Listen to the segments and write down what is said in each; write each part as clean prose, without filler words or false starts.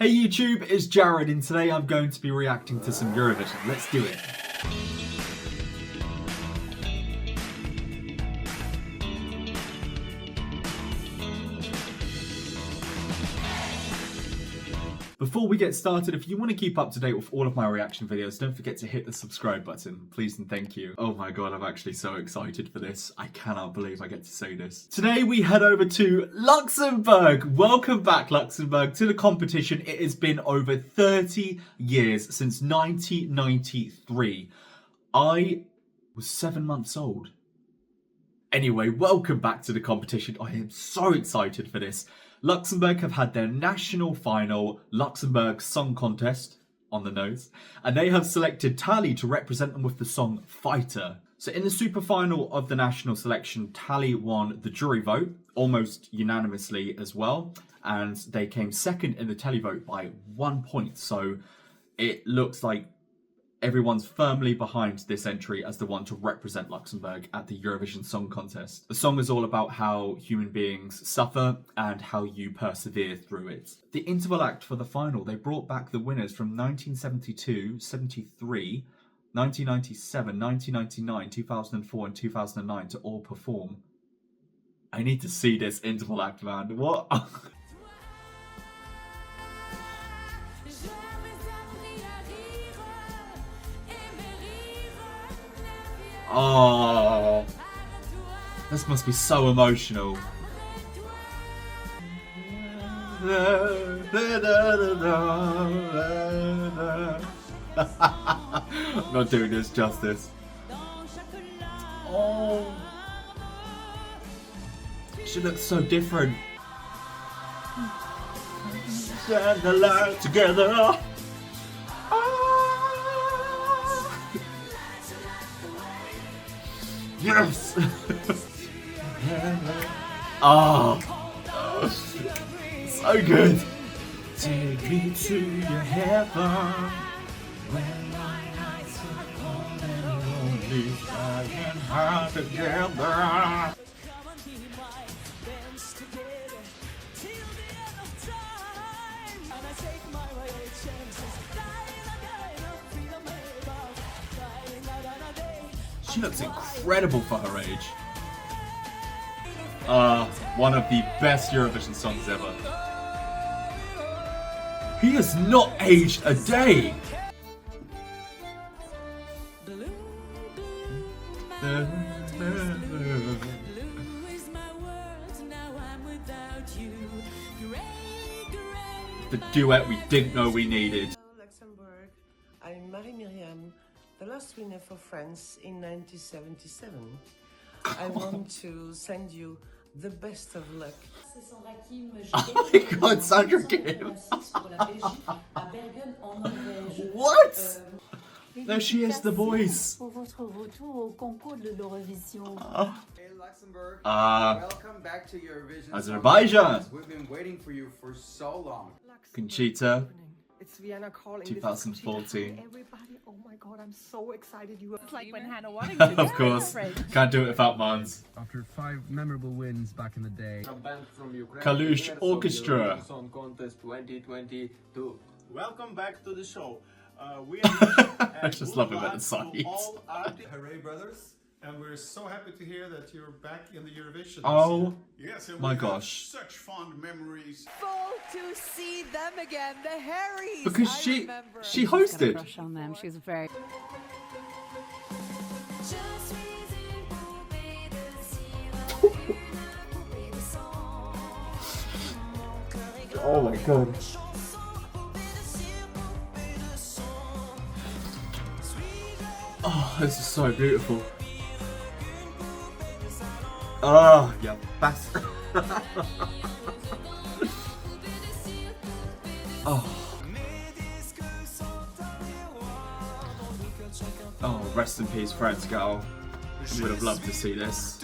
Hey YouTube, it's Jaryd and today I'm going to be reacting to some Eurovision. Let's do it. Before we get started, if you want to keep up to date with all of my reaction videos, don't forget to hit the subscribe button, please and thank you. Oh my god, I'm actually so excited for this. I cannot believe I get to say this. Today we head over to Luxembourg. Welcome back, Luxembourg, to the competition. It has been over 30 years, since 1993. I was 7 months old. Anyway, welcome back to the competition. I am so excited for this. Luxembourg have had their national final, Luxembourg Song Contest, on the nose, and they have selected Tali to represent them with the song Fighter. So in the super final of the national selection, Tali won the jury vote, almost unanimously as well, and they came second in the televote by 1 point. So it looks like everyone's firmly behind this entry as the one to represent Luxembourg at the Eurovision Song Contest. The song is all about how human beings suffer and how you persevere through it. The interval act for the final, they brought back the winners from 1972, 73, 1997, 1999, 2004 and 2009 to all perform. I need to see this interval act, man. What? Oh, this must be so emotional. I'm not doing this justice. Oh, she looks so different. Stand the light together. Yes! Oh, so good. Take me to your heaven when my nights are cold and lonely, I and her together. She looks incredible for her age. One of the best Eurovision songs ever. He has not aged a day. The duet we didn't know we needed. Hello, Luxembourg. I'm Marie-Myriam, the last winner for France in 1977. I want to send you the best of luck. Oh my god, Sandra Kim! What? There she is, the voice. Hey Luxembourg, welcome welcome back to Eurovision. Azerbaijan. We've been waiting for you for so long. Conchita, It's Vienna calling. 2014. Everybody, oh my god, I'm so excited. It's like when Hannah Waddington. Of course, can't do it without Mons. After 5 memorable wins back in the day. Kalush Orchestra. Song Contest 2022. Welcome back to the show. We I just love him at the sides. all our Hooray Brothers, and we're so happy to hear that you're back in the Eurovision. Oh, yes, and my we have gosh. such fond memories. To see them again, the Harrys. Because she hosted. Crush on them. She's very. Oh my god. Oh, this is so beautiful. Oh, yeah, bastard. Oh. Oh, rest in peace, Fred's girl. Would have loved to see this.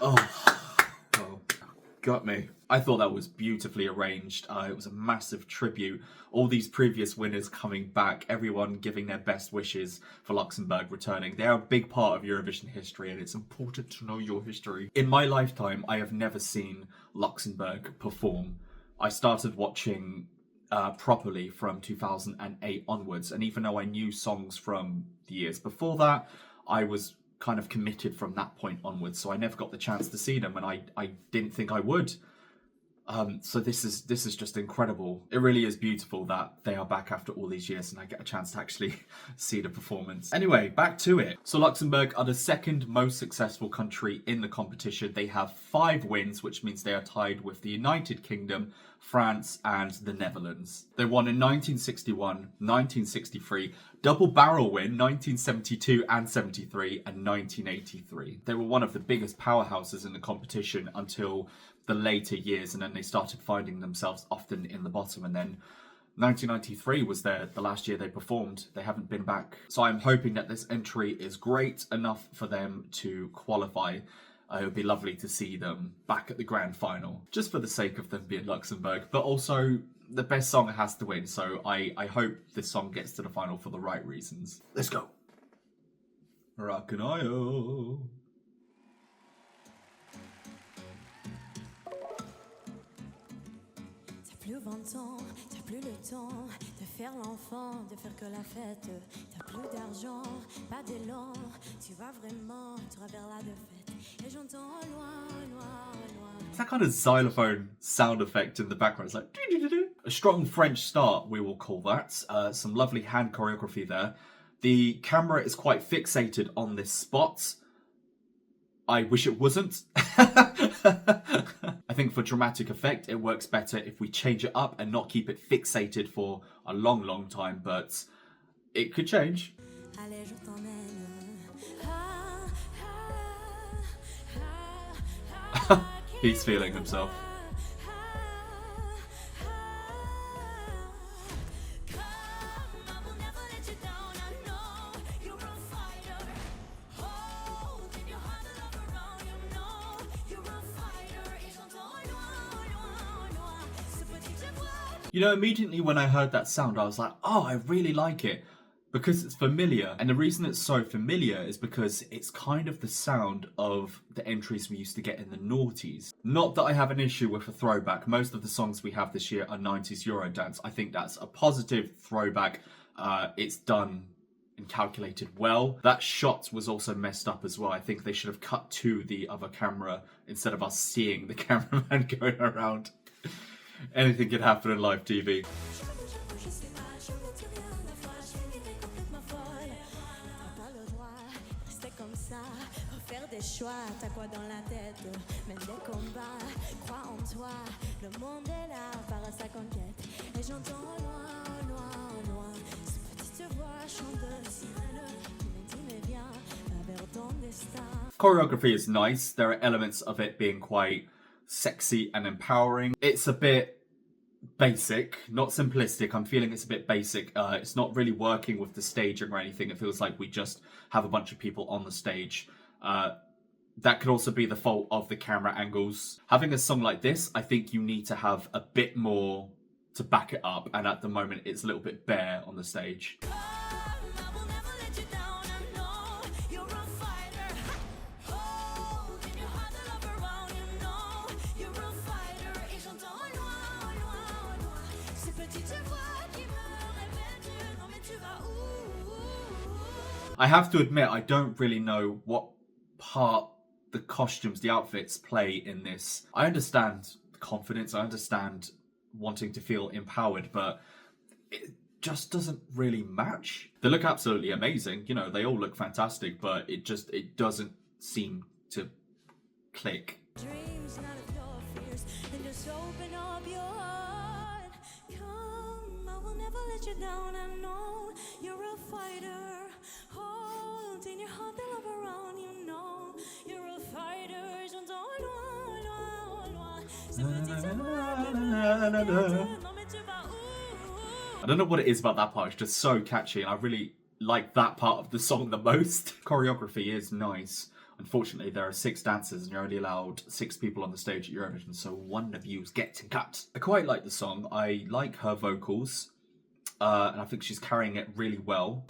Oh, got me. I thought that was beautifully arranged. It was a massive tribute. All these previous winners coming back, everyone giving their best wishes for Luxembourg returning. They are a big part of Eurovision history, and it's important to know your history. In my lifetime, I have never seen Luxembourg perform. I started watching properly from 2008 onwards, and even though I knew songs from the years before that, I was kind of committed from that point onwards, so I never got the chance to see them, and I didn't think I would. So this is just incredible. It really is beautiful that they are back after all these years and I get a chance to actually see the performance. Anyway, back to it. So Luxembourg are the second most successful country in the competition. They have 5 wins, which means they are tied with the United Kingdom, France and the Netherlands. They won in 1961, 1963, double barrel win 1972 and 73 and 1983. They were one of the biggest powerhouses in the competition until the later years, and then they started finding themselves often in the bottom, and then 1993 was the last year they performed. They haven't been back. So I'm hoping that this entry is great enough for them to qualify. It would be lovely to see them back at the grand final, just for the sake of them being Luxembourg, but also the best song has to win, so I hope this song gets to the final for the right reasons. Let's go. Rock'n'Io. Plus 20 ans, t'as plus le temps de faire l'enfant, de faire que la fête. T'as plus d'argent, pas d'élan, tu vas vraiment, tu vas vers la défaite. Et j'entends loin, loin, loin. It's that kind of xylophone sound effect in the background. It's like doo-doo-doo-doo. A strong French start, we will call that. Some lovely hand choreography there. The camera is quite fixated on this spot. I wish it wasn't. I think for dramatic effect, it works better if we change it up and not keep it fixated for a long, long time, but it could change. He's feeling himself. You know, immediately when I heard that sound, I was like, oh, I really like it. Because it's familiar. And the reason it's so familiar is because it's kind of the sound of the entries we used to get in the noughties. Not that I have an issue with a throwback. Most of the songs we have this year are 90s Eurodance. I think that's a positive throwback. It's done and calculated well. That shot was also messed up as well. I think they should have cut to the other camera instead of us seeing the cameraman going around. Anything can happen in live TV. Choreography is nice. There are elements of it being quite sexy and empowering. It's a bit basic, not simplistic. I'm feeling it's a bit basic. It's not really working with the staging or anything. It feels like we just have a bunch of people on the stage. That could also be the fault of the camera angles. Having a song like this, I think you need to have a bit more to back it up, and at the moment it's a little bit bare on the stage. I have to admit, I don't really know what part the costumes, the outfits play in this. I understand confidence, I understand wanting to feel empowered, but it just doesn't really match. They look absolutely amazing, you know, they all look fantastic, but it doesn't seem to click. Dreams, none of your fears, and you're so up your heart. Come, I will never let you down. I know you're a fighter. Hold in your heart the love around. You know you're a fighter. J'entends loin, loin, loin. Ce petit amour qui me lève. Non mais tu vas où? I don't know what it is about that part. It's just so catchy, and I really like that part of the song the most. Choreography is nice. Unfortunately, there are 6 dancers and you're only allowed 6 people on the stage at Eurovision, so one of you's getting cut. I quite like the song. I like her vocals, and I think she's carrying it really well.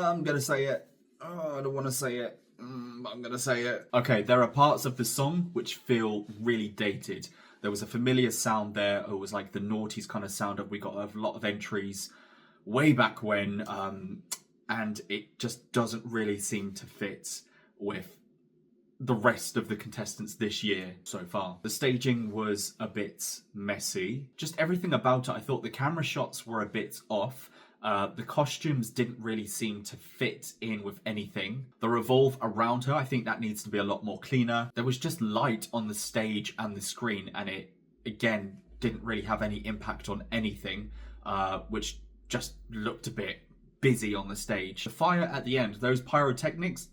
I'm gonna say it. Oh, I don't want to say it, but I'm gonna say it. Okay, there are parts of the song which feel really dated. There was a familiar sound there. It was like the noughties kind of sound of, we got a lot of entries way back when, and it just doesn't really seem to fit with the rest of the contestants this year so far. The staging was a bit messy. Just everything about it, I thought the camera shots were a bit off. The costumes didn't really seem to fit in with anything. The revolve around her, I think that needs to be a lot more cleaner. There was just light on the stage and the screen, and it, again, didn't really have any impact on anything, which just looked a bit busy on the stage. The fire at the end, those pyrotechnics,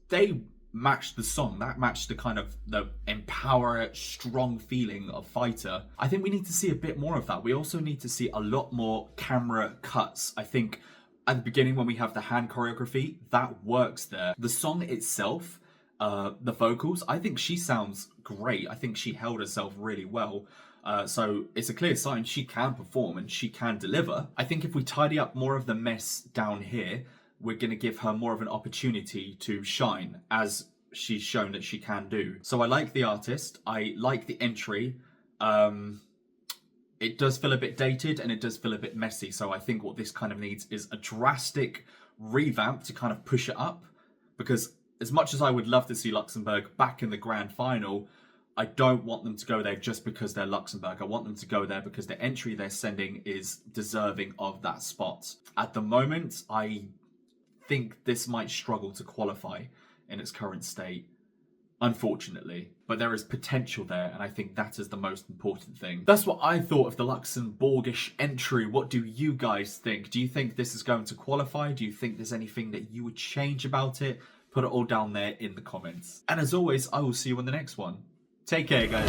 they matched the song. That matched the kind of the empower, strong feeling of fighter. I think we need to see a bit more of that. We also need to see a lot more camera cuts. I think at the beginning when we have the hand choreography, that works there. The song itself, the vocals, I think she sounds great. I think she held herself really well. So it's a clear sign she can perform and she can deliver. I think if we tidy up more of the mess down here, we're going to give her more of an opportunity to shine, as she's shown that she can do. So I like the artist. I like the entry. It does feel a bit dated and it does feel a bit messy. So I think what this kind of needs is a drastic revamp to kind of push it up. Because as much as I would love to see Luxembourg back in the grand final, I don't want them to go there just because they're Luxembourg. I want them to go there because the entry they're sending is deserving of that spot. At the moment, I think this might struggle to qualify in its current state, unfortunately. But there is potential there, and I think that is the most important thing. That's what I thought of the Luxembourgish entry. What do you guys think? Do you think this is going to qualify? Do you think there's anything that you would change about it? Put it all down there in the comments. And as always, I will see you on the next one. Take care, guys.